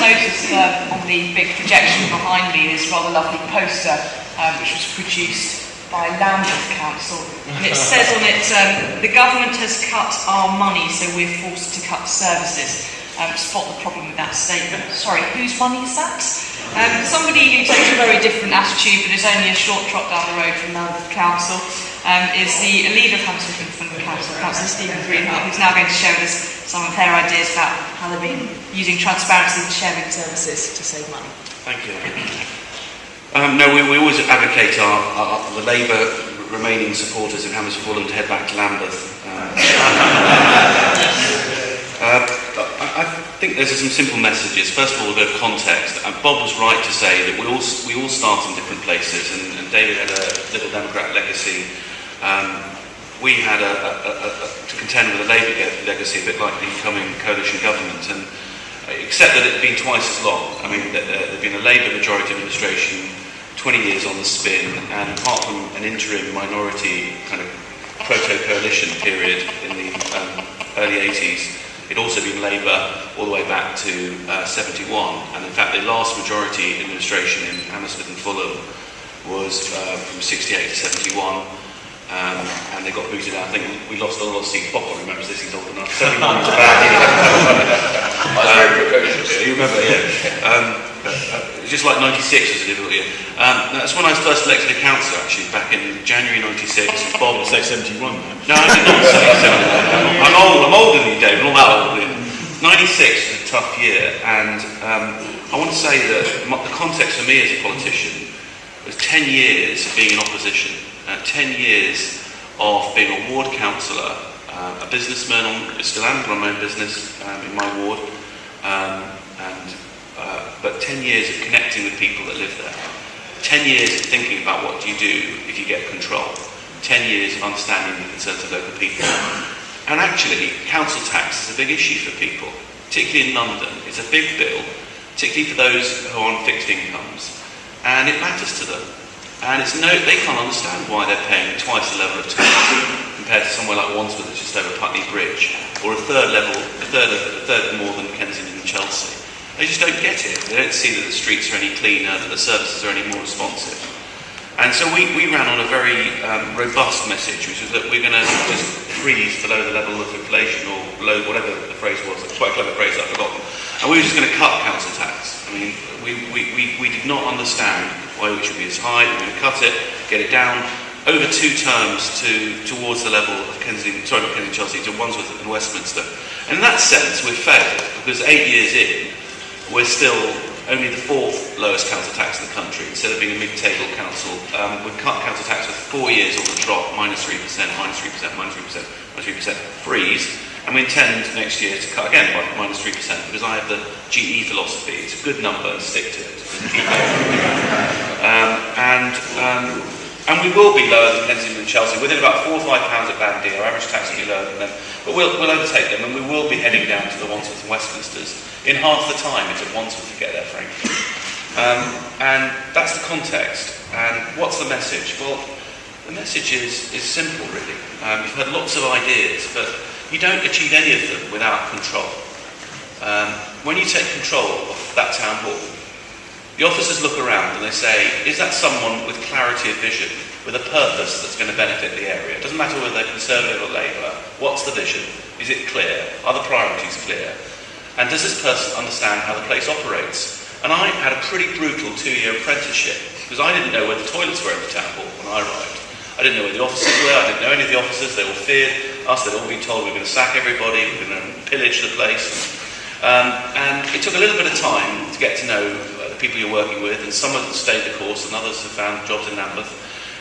noticed on the big projection behind me this rather lovely poster which was produced by Lambeth Council, and it says on it, the government has cut our money, so we're forced to cut services. Spot the problem with that statement. Sorry, whose money is that? Somebody who takes a very different attitude, but is only a short trot down the road from Lambeth Council, is the leader of Hammersmith and Fulham Council, Councillor Stephen Greenhalgh, who's now going to share with us some of their ideas about how they've been using transparency and sharing services to save money. Thank you. No, we always advocate the Labour remaining supporters in Hammersmith Fulham to head back to Lambeth. I think there's some simple messages. First of all, a bit of context. Bob was right to say that we all start in different places, and David had a Liberal Democrat legacy. We had to contend with a Labour legacy, a bit like the incoming coalition government, and except that it had been twice as long. I mean, there had been a Labour majority administration, 20 years on the spin, and apart from an interim minority kind of proto-coalition period in the early 80s, it'd also been Labour all the way back to 71, and in fact the last majority administration in Hammersmith and Fulham was from 68 to 71, and they got booted out. I think we lost a lot of seats. Bob remembers this, he's old enough. 71 was a bad year. I was very precocious. You remember, yeah. Just like 96 was a difficult year. That's when I was first elected a councillor, actually, back in January 96. Bob would say 71, man. No, I did not say 71. I'm older than you, David, not that old. 96 was a tough year, and I want to say that the context for me as a politician was 10 years of being in opposition, 10 years of being a ward councillor, a businessman, I still am, run my own business in my ward, but 10 years of connecting with people that live there. 10 years of thinking about what do you do if you get control. 10 years of understanding the concerns of local people. And actually, council tax is a big issue for people, particularly in London. It's a big bill, particularly for those who are on fixed incomes. And it matters to them. And they can't understand why they're paying twice the level of tax compared to somewhere like Wandsworth, that's just over Putney Bridge, or a third more than Kensington and Chelsea. They just don't get it. They don't see that the streets are any cleaner, that the services are any more responsive. And so we ran on a very robust message, which was that we're going to just freeze below the level of inflation, or below whatever the phrase was. It's quite a clever phrase, I've forgotten. And we were just going to cut council tax. I mean, we did not understand why it should be as high. We're going to cut it, get it down over 2 terms towards the level of Kensington, Chelsea, to Wandsworth and Westminster. And in that sense, we've failed, because 8 years in, we're still only the 4th lowest council tax in the country, instead of being a mid-table council. We've cut council tax for 4 years on the trot, -3%, -3%, -3%, -3%, freeze, and we intend next year to cut again by -3%, because I have the GE philosophy. It's a good number, stick to it. And we will be lower than Kensington and Chelsea, within about £4 or £5 a bandy. Our average tax will be lower than them, but we'll overtake them, and we will be heading down to the Wandsworth and Westminsters in half the time it took Wandsworth to get there, frankly. And that's the context. And what's the message? Well, the message is simple, really. You've had lots of ideas, but you don't achieve any of them without control. When you take control of that town hall, the officers look around and they say, is that someone with clarity of vision, with a purpose that's going to benefit the area? It doesn't matter whether they're Conservative or Labour. What's the vision? Is it clear? Are the priorities clear? And does this person understand how the place operates? And I had a pretty brutal 2-year apprenticeship, because I didn't know where the toilets were in the town hall when I arrived. I didn't know where the officers were, I didn't know any of the officers, they all feared us, they'd all been told we were going to sack everybody, we were going to pillage the place. And it took a little bit of time to get to know the people you're working with, and some of them stayed the course, and others have found jobs in Lambeth.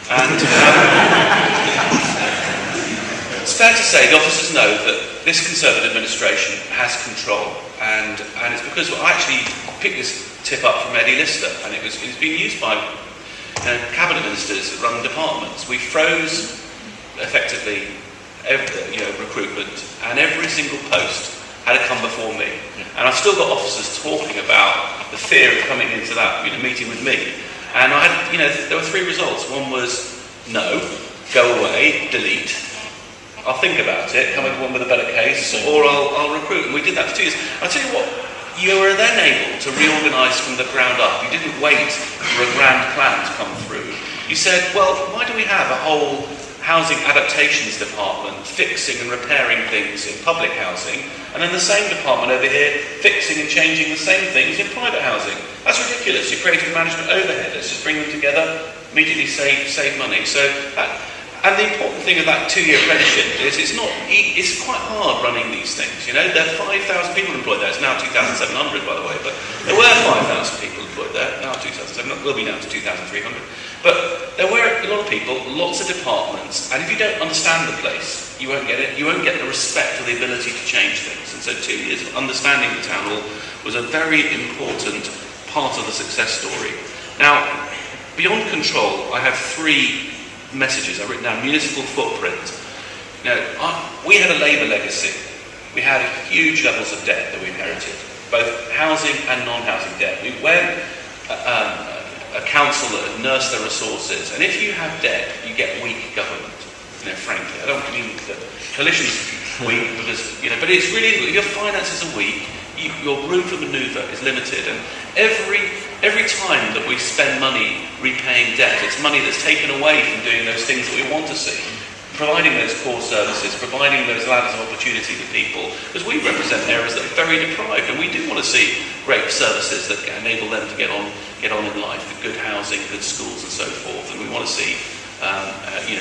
And it's fair to say the officers know that this Conservative administration has control, and it's because I actually picked this tip up from Eddie Lister, and it's been used by cabinet ministers that run departments. We froze effectively recruitment, and every single post had to come before me. And I've still got officers talking about the fear of coming into that meeting with me. And I had, there were 3 results. One was no, go away, delete. I'll think about it, come up with one with a better case, or I'll recruit. And we did that for 2 years. I'll tell you what, you were then able to reorganise from the ground up. You didn't wait for a grand plan to come through. You said, well, why do we have a whole housing adaptations department fixing and repairing things in public housing, and then the same department over here fixing and changing the same things in private housing? That's ridiculous. You're creating management overhead. Let's just bring them together, immediately save money. So and the important thing of that 2-year apprenticeship is it's quite hard running these things. You know, there are 5,000 people employed there. It's now 2,700, by the way, but there were 5,000 people employed there. Now 2,700, will be now to 2,300. But there were a lot of people, lots of departments, and if you don't understand the place, you won't get it. You won't get the respect or the ability to change things. And so 2 years of understanding the town hall was a very important part of the success story. Now, beyond control, I have 3 messages. I've written down municipal footprint. Now, we had a Labour legacy. We had huge levels of debt that we inherited, both housing and non-housing debt. We went a council that had nursed their resources, and if you have debt, you get weak government. You know, frankly, I don't mean that coalition's weak because but it's really, if your finances are weak, your room for manoeuvre is limited, and every time that we spend money repaying debt, it's money that's taken away from doing those things that we want to see, providing those core services, providing those ladders of opportunity to people, because we represent areas that are very deprived, and we do want to see great services that enable them to get on in life, with good housing, good schools, and so forth, and we want to see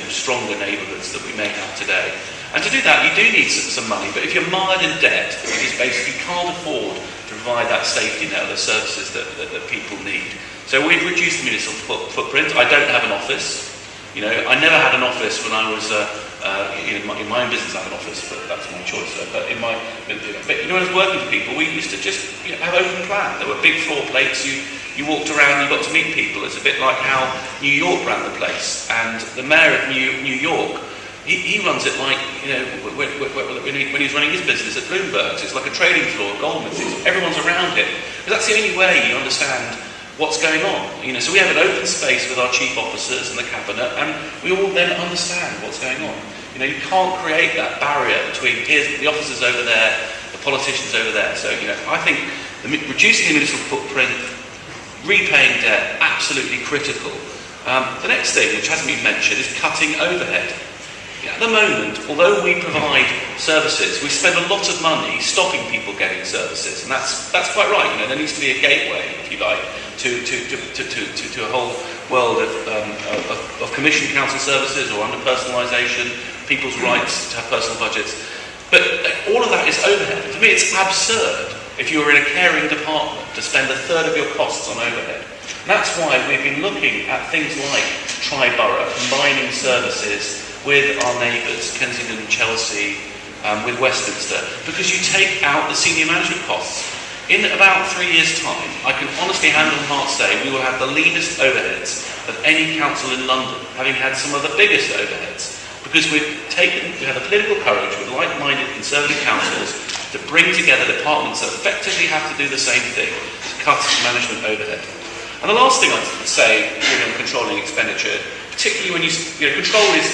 stronger neighbourhoods that we may have today. And to do that, you do need some money, but if you're mired in debt, it is basically you can't afford to provide that safety net, the services that people need. So we've reduced the municipal footprint. I don't have an office. You know, I never had an office when I was in my own business. I have an office, but that's my choice. But when I was working for people, we used to just have open plan. There were big floor plates. You walked around, you got to meet people. It's a bit like how New York ran the place, and the mayor of New York. He runs it like, when he's running his business at Bloomberg's, it's like a trading floor at Goldman's. Everyone's around it. But that's the only way you understand what's going on. So we have an open space with our chief officers and the cabinet, and we all then understand what's going on. You can't create that barrier between the officers over there, the politicians over there. So, I think reducing the municipal footprint, repaying debt, absolutely critical. The next thing, which hasn't been mentioned, is cutting overhead. At the moment, although we provide services, we spend a lot of money stopping people getting services, and that's quite right. There needs to be a gateway, if you like, to a whole world of commissioned council services or under personalisation, people's rights to have personal budgets. But all of that is overhead. To me, it's absurd if you're in a caring department to spend a third of your costs on overhead. And that's why we've been looking at things like tri-borough, combining services with our neighbours, Kensington and Chelsea, with Westminster, because you take out the senior management costs. In about 3 years' time, I can honestly hand on heart say we will have the leanest overheads of any council in London, having had some of the biggest overheads, because we had the political courage with like-minded Conservative councils to bring together departments that effectively have to do the same thing, to cut management overhead. And the last thing I'd say, controlling expenditure, particularly when control is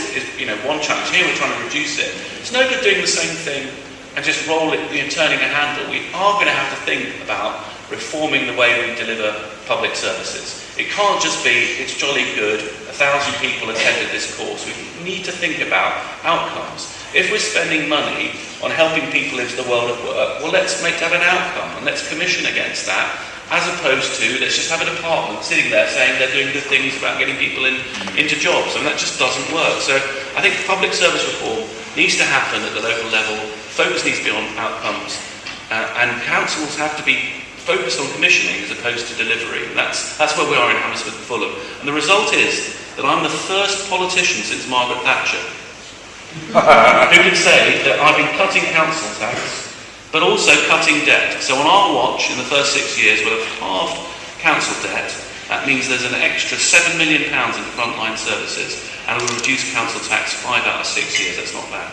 one challenge. Here we're trying to reduce it. It's no good doing the same thing and just roll it, turning a handle. We are going to have to think about reforming the way we deliver public services. It can't just be, it's jolly good, 1,000 people attended this course. We need to think about outcomes. If we're spending money on helping people into the world of work, well, let's have an outcome and let's commission against that, as opposed to let's just have a department sitting there saying they're doing good things about getting people into jobs, and that just doesn't work. So I think public service reform needs to happen at the local level, focus needs to be on outcomes, and councils have to be focused on commissioning as opposed to delivery. And that's where we are in Hammersmith and Fulham. And the result is that I'm the first politician since Margaret Thatcher who can say that I've been cutting council tax, but also cutting debt. So on our watch, in the first 6 years, we'll have halved council debt. That means there's an extra £7 million in frontline services, and we'll reduce council tax 5 out of 6 years. That's not bad.